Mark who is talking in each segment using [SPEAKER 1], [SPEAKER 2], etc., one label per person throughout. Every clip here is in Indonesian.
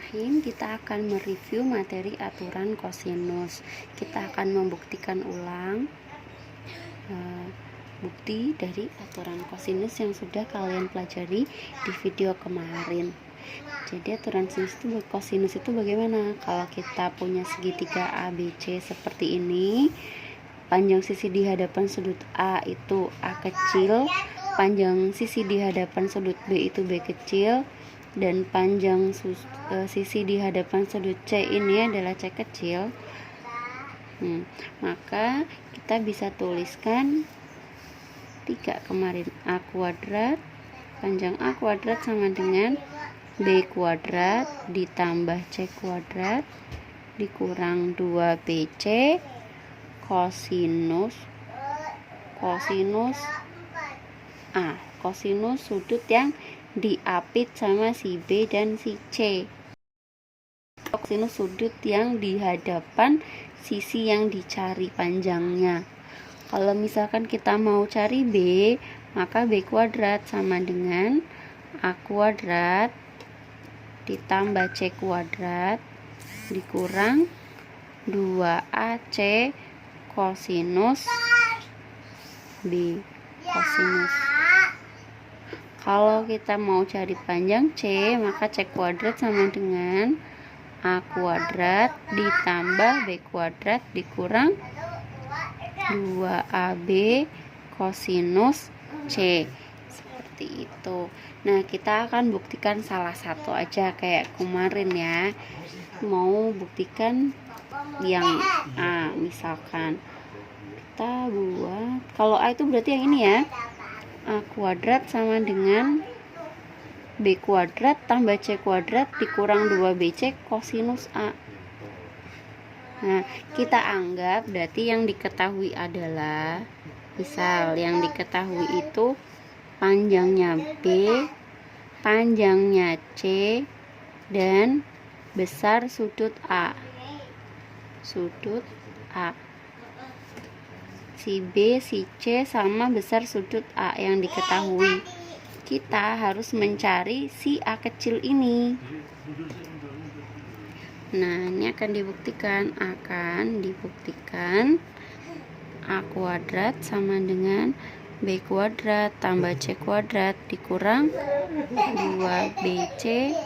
[SPEAKER 1] Bismillahirrahmanirrahim. Kita akan mereview materi aturan kosinus. Kita akan membuktikan ulang bukti dari aturan kosinus yang sudah kalian pelajari di video kemarin. Jadi aturan kosinus itu bagaimana? Kalau kita punya segitiga ABC seperti ini, panjang sisi di hadapan sudut A itu A kecil, panjang sisi di hadapan sudut B itu B kecil, dan panjang sisi di hadapan sudut C ini adalah C kecil. Maka kita bisa tuliskan 3 kemarin, A kuadrat, panjang A kuadrat sama dengan B kuadrat ditambah C kuadrat dikurang 2BC kosinus A, kosinus sudut yang diapit sama si B dan si C. Kosinus sudut yang di hadapan sisi yang dicari panjangnya. Kalau misalkan kita mau cari B, maka B kuadrat sama dengan A kuadrat ditambah C kuadrat dikurang 2AC kosinus B kosinus. Kalau kita mau cari panjang C, maka C kuadrat sama dengan A kuadrat ditambah B kuadrat dikurang 2AB kosinus C. Seperti itu. Nah, kita akan buktikan salah satu aja kayak kemarin ya. Mau buktikan yang A, misalkan kita buat, kalau A itu berarti yang ini ya, A kuadrat sama dengan B kuadrat tambah C kuadrat dikurang 2BC kosinus A. Nah, kita anggap berarti yang diketahui adalah, misal yang diketahui itu panjangnya B, panjangnya C, dan besar sudut A. Sudut A. Si B, si C sama besar sudut A yang diketahui. Kita harus mencari si A kecil ini. Nah, ini akan dibuktikan. A kuadrat sama dengan B kuadrat tambah C kuadrat dikurang 2BC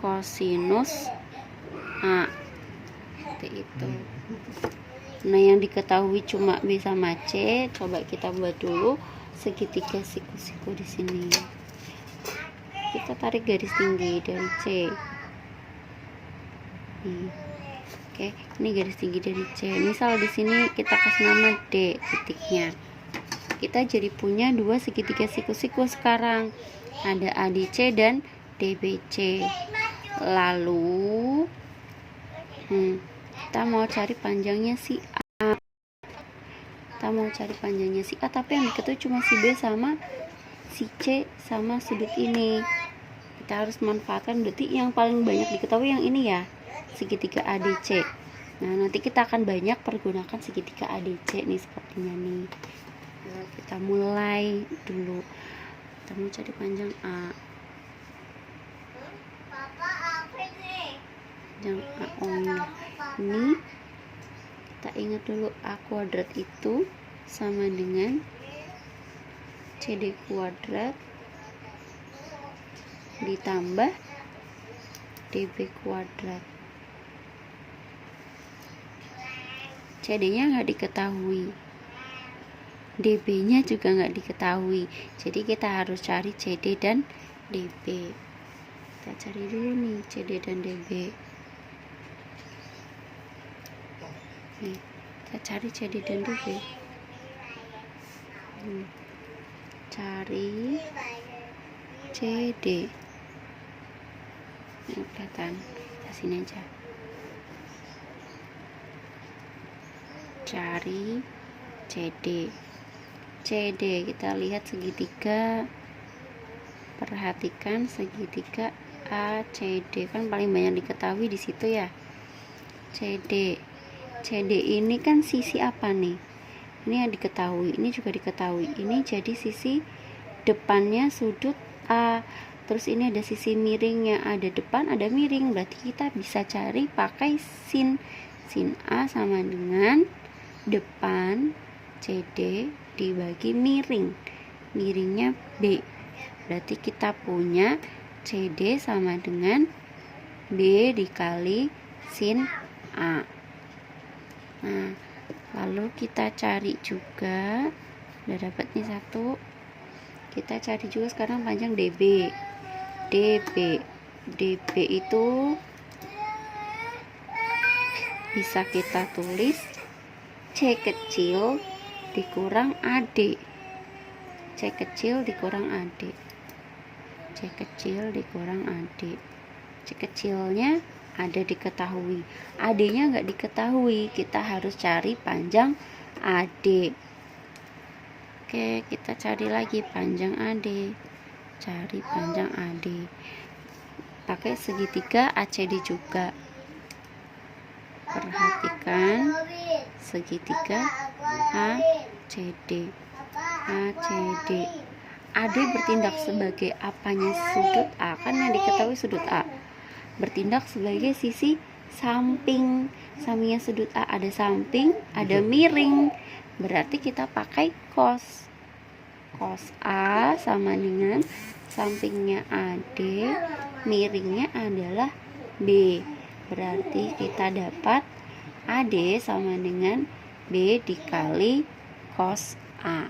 [SPEAKER 1] kosinus A. Seperti itu. Nah, yang diketahui cuma B sama C. Coba kita buat dulu segitiga siku-siku di sini. Kita tarik garis tinggi dari C. Oke, ini garis tinggi dari C. Misal di sini kita kasih nama D titiknya. Kita jadi punya 2 segitiga siku-siku sekarang. Ada ADC dan DBC. Lalu kita mau cari panjangnya si A. Tapi yang diketahui cuma si B sama si C sama sudut ini. Kita harus manfaatkan, berarti yang paling banyak diketahui yang ini ya, segitiga ADC. Nah, nanti kita akan banyak pergunakan segitiga ADC nih sepertinya nih. Nah, kita mulai dulu. Kita mau cari panjang A. Panjang A. Ini kita ingat dulu, A kuadrat itu sama dengan CD kuadrat ditambah DB kuadrat. CD nya nggak diketahui, DB nya juga nggak diketahui, jadi kita harus cari CD dan DB. Kita cari dulu nih CD dan DB. Nih, kita cari CD dan DB. Cari CD. Ini kelihatan, kita sini aja. Cari CD. Kita lihat segitiga. Perhatikan segitiga ACD, kan paling banyak diketahui di situ ya. CD ini kan sisi apa nih? Ini yang diketahui, ini juga diketahui. Ini jadi sisi depannya sudut A. terus ini ada sisi miringnya, ada depan ada miring, berarti kita bisa cari pakai sin. Sin A sama dengan depan CD dibagi miring, miringnya B, berarti kita punya CD sama dengan B dikali sin A. Nah, lalu kita cari juga, udah dapat nih satu, kita cari juga sekarang panjang DB. DB itu bisa kita tulis C kecil dikurang AD. C kecil dikurang AD. C kecil dikurang AD. C kecilnya ada diketahui, AD-nya nggak diketahui, kita harus cari panjang AD. Oke, kita cari lagi panjang AD. Cari panjang AD. Pakai segitiga ACD juga. Perhatikan segitiga ACD. ACD. AD bertindak sebagai apanya sudut A, kan yang diketahui sudut A. Bertindak sebagai sisi samping. Sampingnya sudut A ada samping, ada miring. Berarti kita pakai cos. Cos A sama dengan sampingnya AD, miringnya adalah B. Berarti kita dapat AD sama dengan B dikali cos A.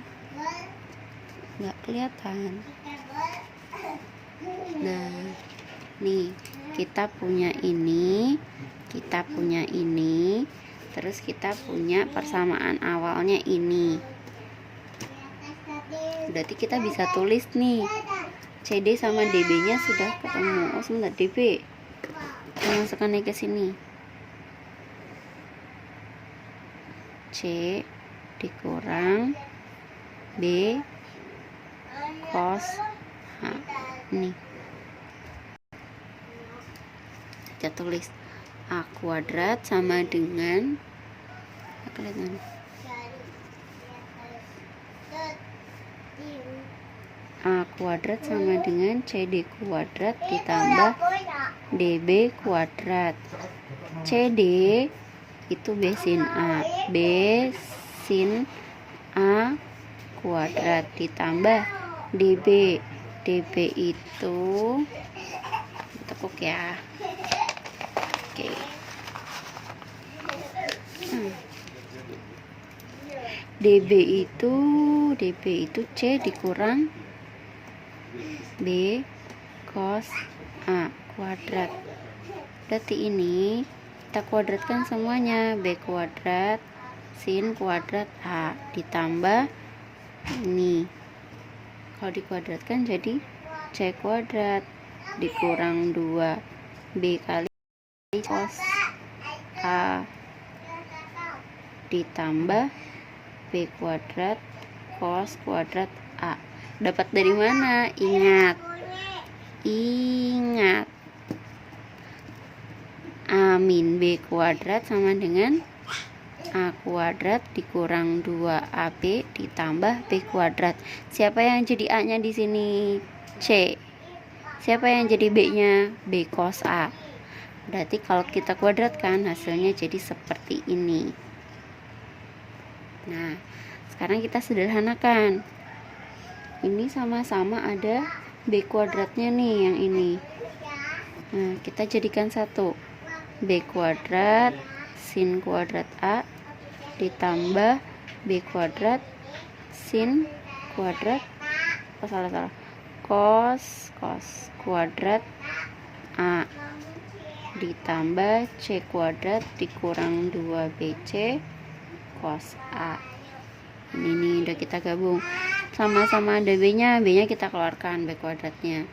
[SPEAKER 1] Nggak kelihatan. Nah, nih kita punya ini, terus kita punya persamaan awalnya ini. Berarti kita bisa tulis nih, CD sama DB nya sudah ketemu. Oh sebentar, DB kita masukkan ke sini, C dikurang B cos H. Nih kita tulis A kuadrat sama dengan, kelihatan, A kuadrat sama dengan CD kuadrat ditambah DB kuadrat. CD itu B sin A, B sin A kuadrat ditambah DB. DB itu tekuk ya. Oke. DB itu C dikurang B cos A kuadrat. Berarti ini kita kuadratkan semuanya, B kuadrat sin kuadrat A ditambah ini, kalau dikuadratkan jadi C kuadrat dikurang 2 B kali cos A ditambah B kuadrat cos kuadrat A. Dapat dari mana? Ingat A min B kuadrat sama dengan A kuadrat dikurang 2AB ditambah B kuadrat. Siapa yang jadi A nya di sini? C. Siapa yang jadi B nya? B cos A. Berarti kalau kita kuadratkan hasilnya jadi seperti ini. Nah, sekarang kita sederhanakan. Ini sama-sama ada B kuadratnya nih, yang ini. Nah, kita jadikan satu. B kuadrat sin kuadrat A ditambah B kuadrat sin kuadrat cos kuadrat A ditambah C kuadrat dikurang 2BC cos A. Ini udah kita gabung, sama-sama ada B nya kita keluarkan B kuadratnya.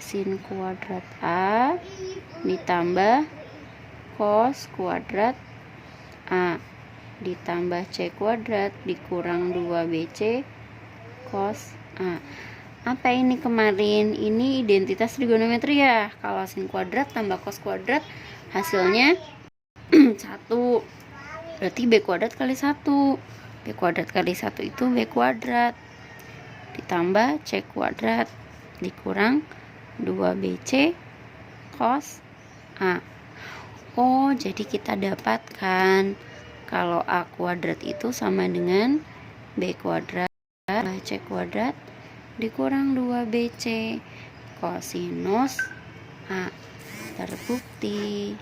[SPEAKER 1] Sin kuadrat A ditambah cos kuadrat A ditambah C kuadrat dikurang 2BC cos A. Apa ini kemarin? Ini identitas trigonometri ya. Kalau sin kuadrat tambah cos kuadrat hasilnya 1. Berarti B kuadrat kali 1. B kuadrat kali 1 itu B kuadrat ditambah C kuadrat dikurang 2BC cos A. Oh, jadi kita dapatkan kalau A kuadrat itu sama dengan B kuadrat C kuadrat dikurang 2BC kosinus A. Terbukti.